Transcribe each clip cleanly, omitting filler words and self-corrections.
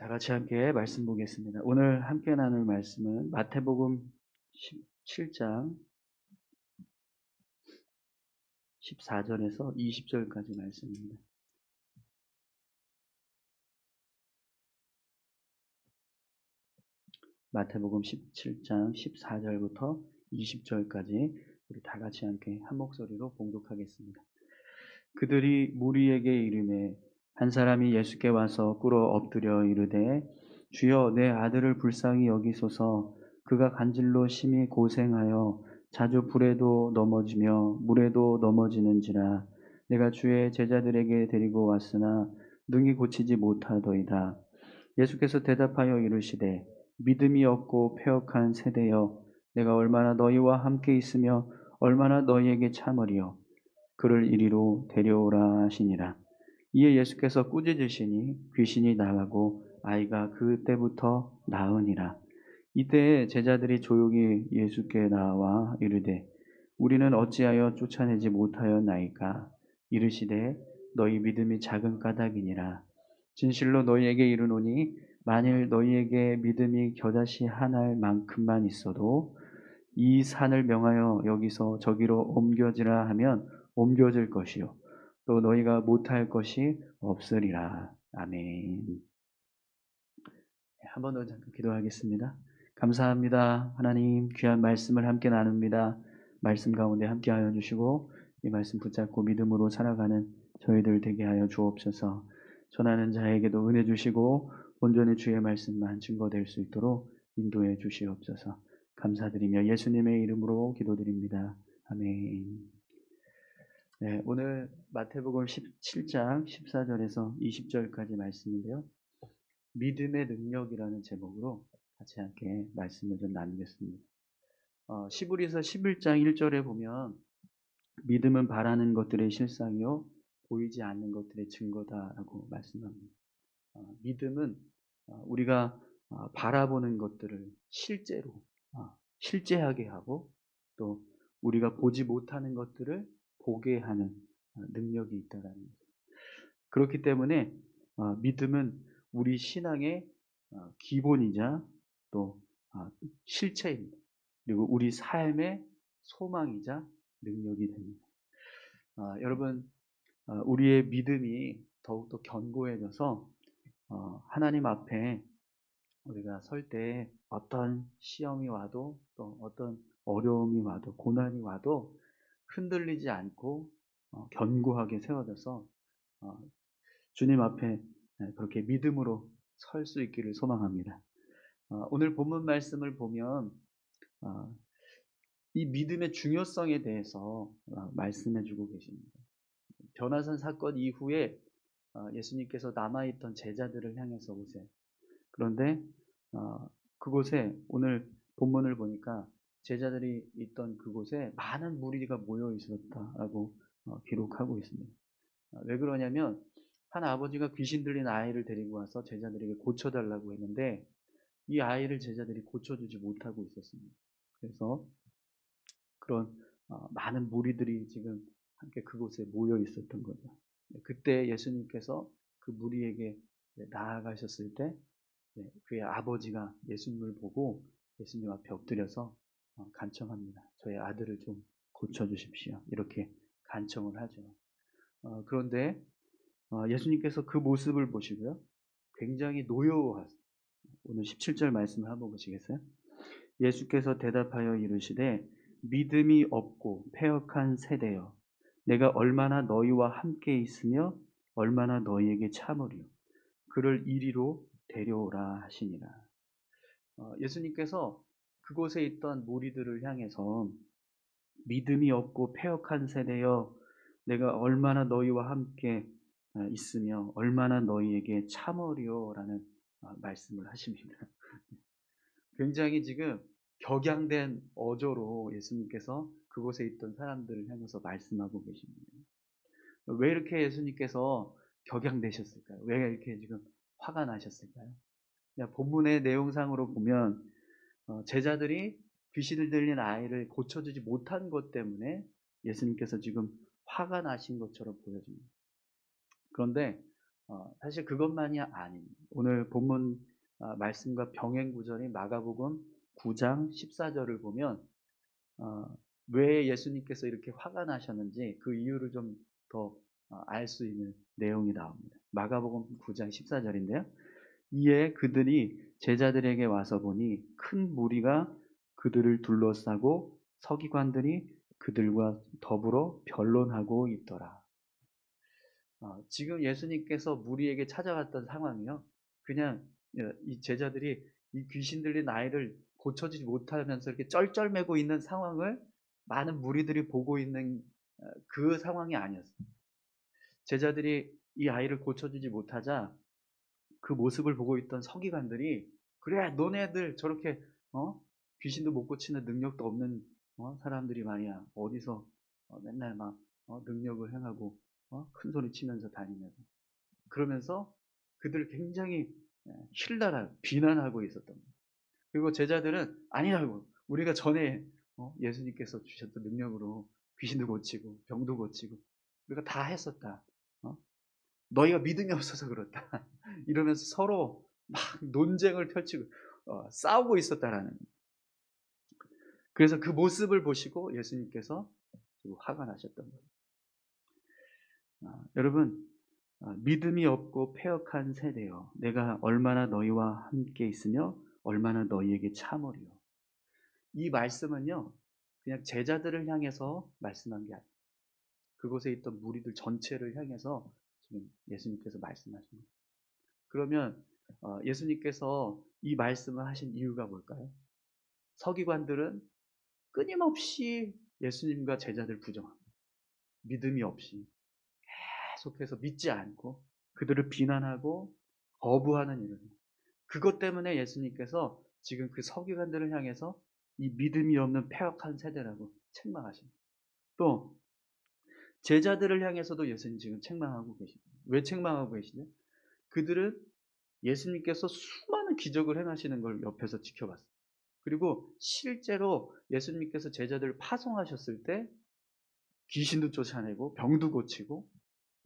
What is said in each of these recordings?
다 같이 함께 말씀 보겠습니다. 오늘 함께 나눌 말씀은 마태복음 17장 14절에서 20절까지 말씀입니다. 마태복음 17장 14절부터 20절까지 우리 다 같이 함께 한 목소리로 봉독하겠습니다. 그들이 무리에게 이르매 한 사람이 예수께 와서 꿇어 엎드려 이르되 주여 내 아들을 불쌍히 여기소서. 그가 간질로 심히 고생하여 자주 불에도 넘어지며 물에도 넘어지는지라. 내가 주의 제자들에게 데리고 왔으나 능히 고치지 못하더이다. 예수께서 대답하여 이르시되 믿음이 없고 패역한 세대여, 내가 얼마나 너희와 함께 있으며 얼마나 너희에게 참으리요. 그를 이리로 데려오라 하시니라. 이에 예수께서 꾸짖으시니 귀신이 나가고 아이가 그때부터 나으니라. 이때 제자들이 조용히 예수께 나와 이르되 우리는 어찌하여 쫓아내지 못하였나이까. 이르시되 너희 믿음이 작은 까닭이니라. 진실로 너희에게 이르노니 만일 너희에게 믿음이 겨자씨 한 알만큼만 있어도 이 산을 명하여 여기서 저기로 옮겨지라 하면 옮겨질 것이요 또 너희가 못할 것이 없으리라. 아멘. 한 번 더 잠깐 기도하겠습니다. 감사합니다. 하나님, 귀한 말씀을 함께 나눕니다. 말씀 가운데 함께하여 주시고 이 말씀 붙잡고 믿음으로 살아가는 저희들 되게 하여 주옵소서. 전하는 자에게도 은혜 주시고 온전히 주의 말씀만 증거될 수 있도록 인도해 주시옵소서. 감사드리며 예수님의 이름으로 기도드립니다. 아멘. 네, 오늘 마태복음 17장 14절에서 20절까지 말씀인데요. 믿음의 능력이라는 제목으로 같이 함께 말씀을 좀 나누겠습니다. 시브리서 11장 1절에 보면 믿음은 바라는 것들의 실상이요 보이지 않는 것들의 증거다라고 말씀합니다. 믿음은 우리가 바라보는 것들을 실제로 실제하게 하고 또 우리가 보지 못하는 것들을 보게 하는 능력이 있다라는 거죠. 그렇기 때문에 믿음은 우리 신앙의 기본이자 또 실체입니다. 그리고 우리 삶의 소망이자 능력이 됩니다. 여러분, 우리의 믿음이 더욱더 견고해져서 하나님 앞에 우리가 설 때 어떤 시험이 와도 또 어떤 어려움이 와도 고난이 와도 흔들리지 않고 견고하게 세워져서 주님 앞에 그렇게 믿음으로 설 수 있기를 소망합니다. 오늘 본문 말씀을 보면 이 믿음의 중요성에 대해서 말씀해 주고 계십니다. 변화산 사건 이후에 예수님께서 남아있던 제자들을 향해서 오세요. 그런데 그곳에 오늘 본문을 보니까 제자들이 있던 그곳에 많은 무리가 모여 있었다라고 기록하고 있습니다. 왜 그러냐면 한 아버지가 귀신 들린 아이를 데리고 와서 제자들에게 고쳐달라고 했는데 이 아이를 제자들이 고쳐주지 못하고 있었습니다. 그래서 그런 많은 무리들이 지금 함께 그곳에 모여 있었던 거죠. 그때 예수님께서 그 무리에게 나아가셨을 때 그의 아버지가 예수님을 보고 예수님 앞에 엎드려서 간청합니다. 저의 아들을 좀 고쳐주십시오. 이렇게 간청을 하죠. 그런데 예수님께서 그 모습을 보시고요. 굉장히 노여워하세요. 오늘 17절 말씀을 한번 보시겠어요? 예수께서 대답하여 이르시되 믿음이 없고 패역한 세대여, 내가 얼마나 너희와 함께 있으며 얼마나 너희에게 참으리요. 그를 이리로 데려오라 하시니라. 예수님께서 그곳에 있던 무리들을 향해서 믿음이 없고 패역한 세대여, 내가 얼마나 너희와 함께 있으며 얼마나 너희에게 참으리요라는 말씀을 하십니다. 굉장히 지금 격양된 어조로 예수님께서 그곳에 있던 사람들을 향해서 말씀하고 계십니다. 왜 이렇게 예수님께서 격양되셨을까요? 왜 이렇게 지금 화가 나셨을까요? 본문의 내용상으로 보면 제자들이 귀신을 들린 아이를 고쳐주지 못한 것 때문에 예수님께서 지금 화가 나신 것처럼 보여집니다. 그런데 사실 그것만이 아닙니다. 오늘 본문 말씀과 병행 구절인 마가복음 9장 14절을 보면 어, 왜 예수님께서 이렇게 화가 나셨는지 그 이유를 좀 더 알 수 있는 내용이 나옵니다. 마가복음 9장 14절인데요. 이에 그들이 제자들에게 와서 보니 큰 무리가 그들을 둘러싸고 서기관들이 그들과 더불어 변론하고 있더라. 지금 예수님께서 무리에게 찾아갔던 상황이요. 그냥 이 제자들이 이 귀신 들린 아이를 고쳐주지 못하면서 이렇게 쩔쩔매고 있는 상황을 많은 무리들이 보고 있는 그 상황이 아니었어요. 제자들이 이 아이를 고쳐주지 못하자 그 모습을 보고 있던 서기관들이 그래 너네들 저렇게 귀신도 못 고치는 능력도 없는 사람들이 말이야 어디서 맨날 막 능력을 행하고 큰 소리 치면서 다니면서 그러면서 그들을 굉장히 힐난하고 비난하고 있었던 거예요. 그리고 제자들은 아니라고 우리가 전에 예수님께서 주셨던 능력으로 귀신도 고치고 병도 고치고 우리가 다 했었다. 너희가 믿음이 없어서 그렇다. 이러면서 서로 막 논쟁을 펼치고 싸우고 있었다라는. 그래서 그 모습을 보시고 예수님께서 화가 나셨던 거예요. 여러분 믿음이 없고 패역한 세대여 내가 얼마나 너희와 함께 있으며 얼마나 너희에게 참으리요. 이 말씀은요 그냥 제자들을 향해서 말씀한 게 아니에요. 그곳에 있던 무리들 전체를 향해서 지금 예수님께서 말씀하신 거예요. 그러면 예수님께서 이 말씀을 하신 이유가 뭘까요? 서기관들은 끊임없이 예수님과 제자들 부정합니다. 믿음이 없이 계속해서 믿지 않고 그들을 비난하고 거부하는 일을. 그것 때문에 예수님께서 지금 그 서기관들을 향해서 이 믿음이 없는 패역한 세대라고 책망하십니다. 또 제자들을 향해서도 예수님 지금 책망하고 계십니다. 왜 책망하고 계시냐? 그들은 예수님께서 수많은 기적을 행하시는 걸 옆에서 지켜봤어요. 그리고 실제로 예수님께서 제자들을 파송하셨을 때 귀신도 쫓아내고 병도 고치고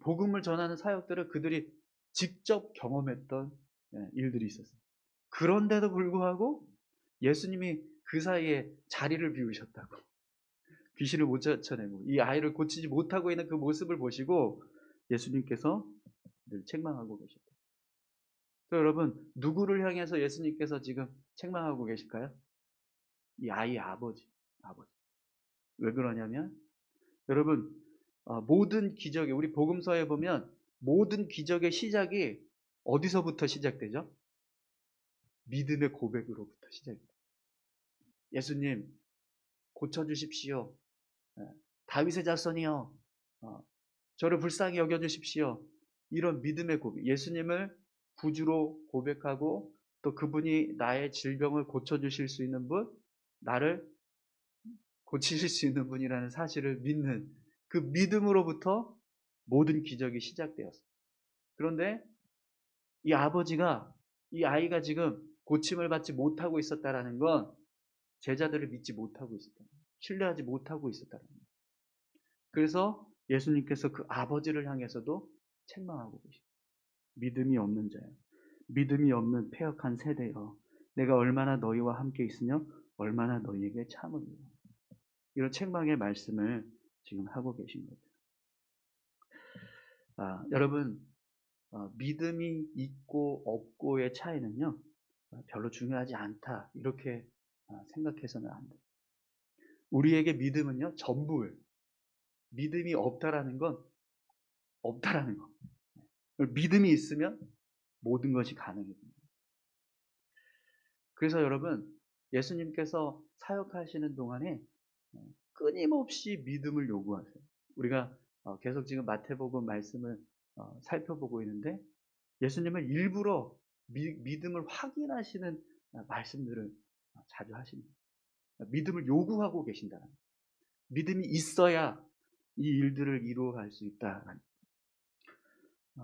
복음을 전하는 사역들을 그들이 직접 경험했던 일들이 있었어요. 그런데도 불구하고 예수님이 그 사이에 자리를 비우셨다고 귀신을 못 쫓아내고 이 아이를 고치지 못하고 있는 그 모습을 보시고 예수님께서 늘 책망하고 계셨다. 여러분 누구를 향해서 예수님께서 지금 책망하고 계실까요? 이 아이의 아버지. 왜 그러냐면 여러분 모든 기적이 우리 복음서에 보면 모든 기적의 시작이 어디서부터 시작되죠? 믿음의 고백으로부터 시작입니다. 예수님 고쳐주십시오. 다윗의 자손이여 저를 불쌍히 여겨주십시오. 이런 믿음의 고백, 예수님을 구주로 고백하고 또 그분이 나의 질병을 고쳐주실 수 있는 분, 나를 고치실 수 있는 분이라는 사실을 믿는 그 믿음으로부터 모든 기적이 시작되었어요. 그런데 이 아버지가 이 아이가 지금 고침을 받지 못하고 있었다라는 건 제자들을 믿지 못하고 있었다. 신뢰하지 못하고 있었다는 거예요. 그래서 예수님께서 그 아버지를 향해서도 책망하고 계십니다. 믿음이 없는 자여, 믿음이 없는 패역한 세대여, 내가 얼마나 너희와 함께 있으며 얼마나 너희에게 참으리요. 이런 책망의 말씀을 지금 하고 계신 거죠. 여러분 믿음이 있고 없고의 차이는요 별로 중요하지 않다 이렇게 생각해서는 안 돼요. 우리에게 믿음은요 전부예요. 믿음이 없다라는 건 없다라는 거. 믿음이 있으면 모든 것이 가능해집니다. 그래서 여러분 예수님께서 사역하시는 동안에 끊임없이 믿음을 요구하세요. 우리가 계속 지금 마태복음 말씀을 살펴보고 있는데 예수님은 일부러 믿음을 확인하시는 말씀들을 자주 하십니다. 믿음을 요구하고 계신다는 거예요. 믿음이 있어야 이 일들을 이루어갈 수 있다.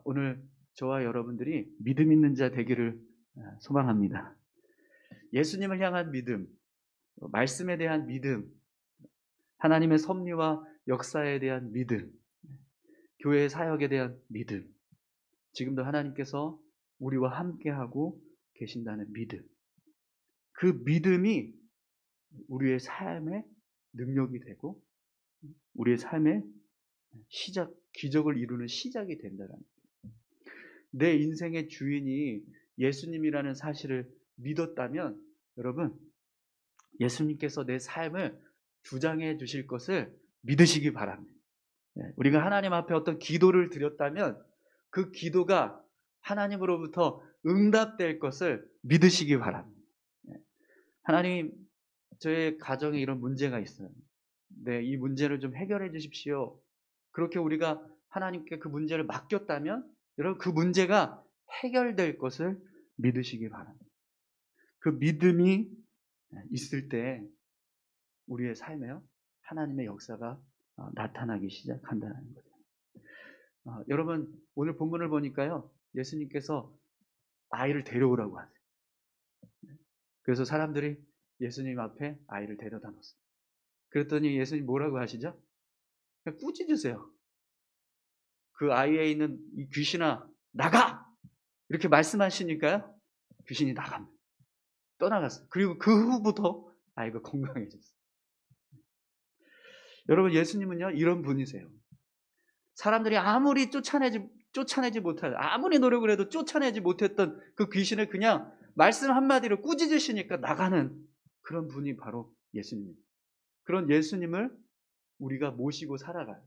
오늘 저와 여러분들이 믿음 있는 자 되기를 소망합니다. 예수님을 향한 믿음, 말씀에 대한 믿음, 하나님의 섭리와 역사에 대한 믿음, 교회의 사역에 대한 믿음, 지금도 하나님께서 우리와 함께하고 계신다는 믿음. 그 믿음이 우리의 삶의 능력이 되고 우리의 삶의 기적을 이루는 시작이 된다는 거예요. 내 인생의 주인이 예수님이라는 사실을 믿었다면 여러분, 예수님께서 내 삶을 주장해 주실 것을 믿으시기 바랍니다. 우리가 하나님 앞에 어떤 기도를 드렸다면 그 기도가 하나님으로부터 응답될 것을 믿으시기 바랍니다. 하나님, 저의 가정에 이런 문제가 있어요. 네, 이 문제를 좀 해결해 주십시오. 그렇게 우리가 하나님께 그 문제를 맡겼다면 여러분 그 문제가 해결될 것을 믿으시기 바랍니다. 그 믿음이 있을 때 우리의 삶에요 하나님의 역사가 나타나기 시작한다는 거죠. 여러분 오늘 본문을 보니까요 예수님께서 아이를 데려오라고 하세요. 그래서 사람들이 예수님 앞에 아이를 데려다 놓습니다. 그랬더니 예수님 뭐라고 하시죠? 그냥 꾸짖으세요. 그 아이에 있는 이 귀신아 나가! 이렇게 말씀하시니까요 귀신이 나갑니다. 떠나갔어요. 그리고 그 후부터 아이가 건강해졌어요. 여러분 예수님은요 이런 분이세요. 사람들이 아무리 쫓아내지 못할 아무리 노력을 해도 쫓아내지 못했던 그 귀신을 그냥 말씀 한마디로 꾸짖으시니까 나가는 그런 분이 바로 예수님입니다. 그런 예수님을 우리가 모시고 살아가요.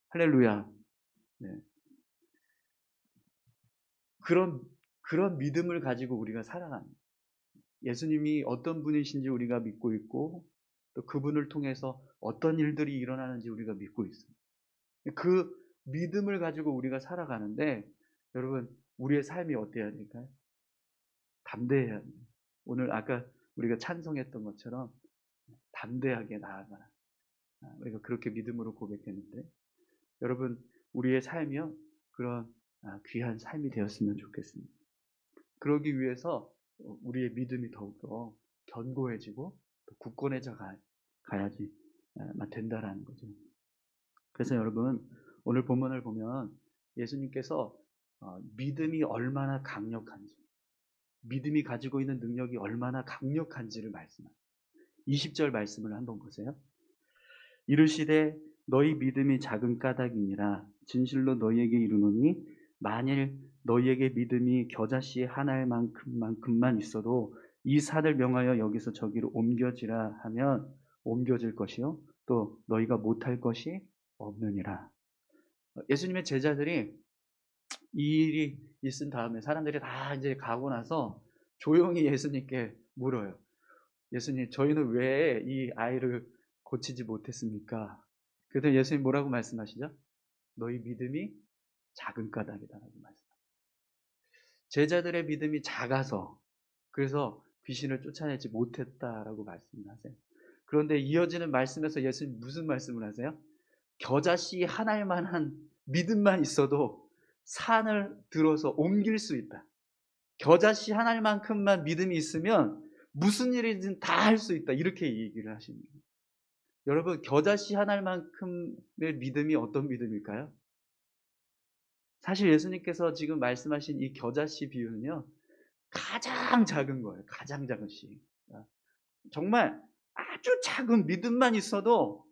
할렐루야. 네. 그런 믿음을 가지고 우리가 살아갑니다. 예수님이 어떤 분이신지 우리가 믿고 있고 또 그분을 통해서 어떤 일들이 일어나는지 우리가 믿고 있습니다. 그 믿음을 가지고 우리가 살아가는데 여러분 우리의 삶이 어때야 될까요? 담대해야 돼요. 오늘 아까 우리가 찬송했던 것처럼 담대하게 나아가라. 우리가 그렇게 믿음으로 고백했는데 여러분 우리의 삶이요 그런 귀한 삶이 되었으면 좋겠습니다. 그러기 위해서 우리의 믿음이 더욱더 견고해지고 굳건해져 가야지 된다라는 거죠. 그래서 여러분 오늘 본문을 보면 예수님께서 믿음이 얼마나 강력한지 믿음이 가지고 있는 능력이 얼마나 강력한지를 말씀합니다. 20절 말씀을 한번 보세요. 이르시되 너희 믿음이 작은 까닭이니라 진실로 너희에게 이르노니 만일 너희에게 믿음이 겨자씨 한 알만큼만 있어도 이 산을 명하여 여기서 저기로 옮겨지라 하면 옮겨질 것이요 또 너희가 못할 것이 없느니라. 예수님의 제자들이 이 일이 있은 다음에 사람들이 다 이제 가고 나서 조용히 예수님께 물어요. 예수님, 저희는 왜 이 아이를 고치지 못했습니까? 그랬더니 예수님 뭐라고 말씀하시죠? 너희 믿음이 작은 까닭이다라고 말씀하세요. 제자들의 믿음이 작아서 그래서 귀신을 쫓아내지 못했다라고 말씀하세요. 그런데 이어지는 말씀에서 예수님 무슨 말씀을 하세요? 겨자씨 한 알만한 믿음만 있어도 산을 들어서 옮길 수 있다. 겨자씨 한 알만큼만 믿음이 있으면 무슨 일이든 다 할 수 있다. 이렇게 얘기를 하십니다. 여러분 겨자씨 한 알만큼의 믿음이 어떤 믿음일까요? 사실 예수님께서 지금 말씀하신 이 겨자씨 비유는요. 가장 작은 거예요. 가장 작은 씨. 정말 아주 작은 믿음만 있어도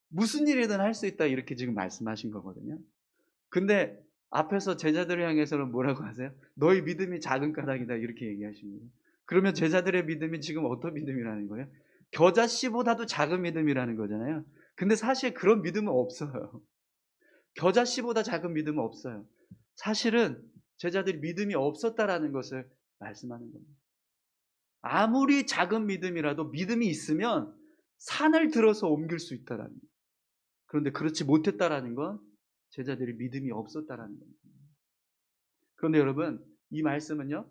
무슨 일이든 할 수 있다 이렇게 지금 말씀하신 거거든요. 근데 앞에서 제자들을 향해서는 뭐라고 하세요? 너희 믿음이 작은 까닭이다 이렇게 얘기하십니다. 그러면 제자들의 믿음이 지금 어떤 믿음이라는 거예요? 겨자씨보다도 작은 믿음이라는 거잖아요. 근데 사실 그런 믿음은 없어요. 겨자씨보다 작은 믿음은 없어요. 사실은 제자들이 믿음이 없었다라는 것을 말씀하는 겁니다. 아무리 작은 믿음이라도 믿음이 있으면 산을 들어서 옮길 수 있다라는 거예요. 그런데 그렇지 못했다라는 건 제자들이 믿음이 없었다라는 겁니다. 그런데 여러분 이 말씀은요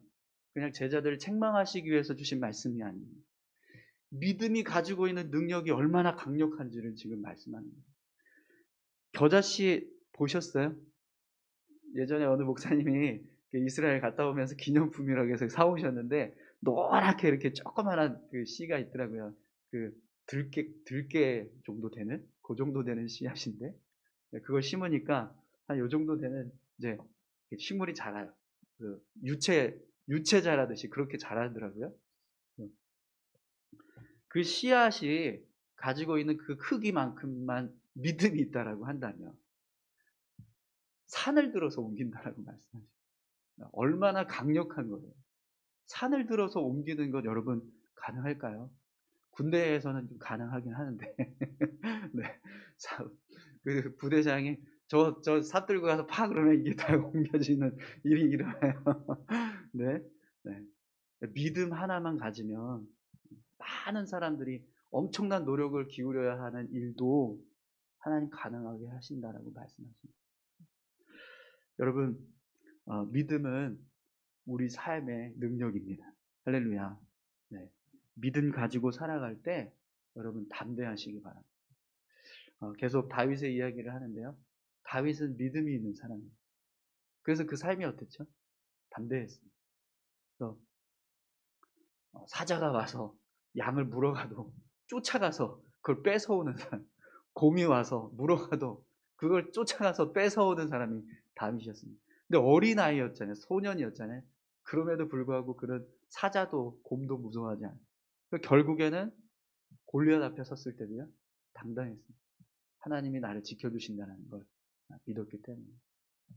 그냥 제자들을 책망하시기 위해서 주신 말씀이 아닙니다. 믿음이 가지고 있는 능력이 얼마나 강력한지를 지금 말씀하는 거예요. 겨자씨 보셨어요? 예전에 어느 목사님이 이스라엘 갔다 오면서 기념품이라고 해서 사오셨는데 노랗게 이렇게 조그만한 그 씨가 있더라고요. 그 들깨 정도 되는 그 정도 되는 씨앗인데 그걸 심으니까 한 요 정도 되는 이제 식물이 자라요. 그 유채 자라듯이 그렇게 자라더라고요. 그 씨앗이 가지고 있는 그 크기만큼만 믿음이 있다라고 한다면 산을 들어서 옮긴다라고 말씀하십니다. 얼마나 강력한 거예요. 산을 들어서 옮기는 것 여러분 가능할까요? 군대에서는 좀 가능하긴 하는데 네. 그 부대장이 저 삽 들고 가서 파 그러면 이게 다 옮겨지는 일이 일어나요. 네. 네. 믿음 하나만 가지면 많은 사람들이 엄청난 노력을 기울여야 하는 일도 하나님 가능하게 하신다라고 말씀하십니다. 여러분, 믿음은 우리 삶의 능력입니다. 할렐루야. 네. 믿음 가지고 살아갈 때 여러분 담대하시기 바랍니다. 계속 다윗의 이야기를 하는데요. 다윗은 믿음이 있는 사람이에요. 그래서 그 삶이 어땠죠? 담대했습니다. 그래서 사자가 와서 양을 물어가도 쫓아가서 그걸 뺏어오는 사람, 곰이 와서 물어가도 그걸 쫓아가서 뺏어오는 사람이 다윗이었습니다. 근데 어린아이였잖아요. 소년이었잖아요. 그럼에도 불구하고 그런 사자도 곰도 무서워하지 않아요. 결국에는 골리앗 앞에 섰을 때도요. 당당했습니다. 하나님이 나를 지켜주신다는 걸 믿었기 때문에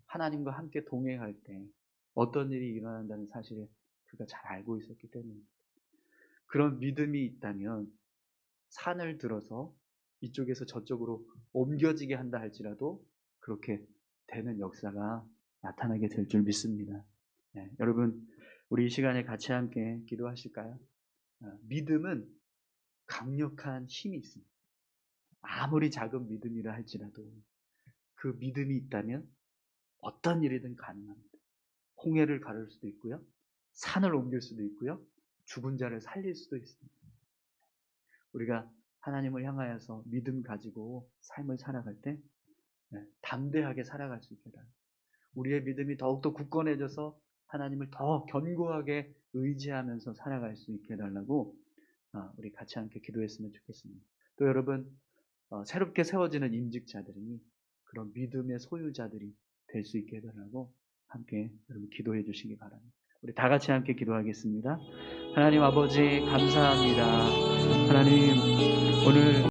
하나님과 함께 동행할 때 어떤 일이 일어난다는 사실을 그가 잘 알고 있었기 때문에 그런 믿음이 있다면 산을 들어서 이쪽에서 저쪽으로 옮겨지게 한다 할지라도 그렇게 되는 역사가 나타나게 될 줄 믿습니다. 네, 여러분 우리 이 시간에 같이 함께 기도하실까요? 믿음은 강력한 힘이 있습니다. 아무리 작은 믿음이라 할지라도 그 믿음이 있다면 어떤 일이든 가능합니다. 홍해를 가를 수도 있고요. 산을 옮길 수도 있고요. 죽은 자를 살릴 수도 있습니다. 우리가 하나님을 향하여서 믿음 가지고 삶을 살아갈 때 담대하게 살아갈 수 있게 됩니다. 우리의 믿음이 더욱더 굳건해져서 하나님을 더 견고하게 의지하면서 살아갈 수 있게 해달라고 우리 같이 함께 기도했으면 좋겠습니다. 또 여러분 새롭게 세워지는 임직자들이 그런 믿음의 소유자들이 될 수 있게 해달라고 함께 여러분 기도해 주시기 바랍니다. 우리 다 같이 함께 기도하겠습니다. 하나님 아버지 감사합니다. 하나님 오늘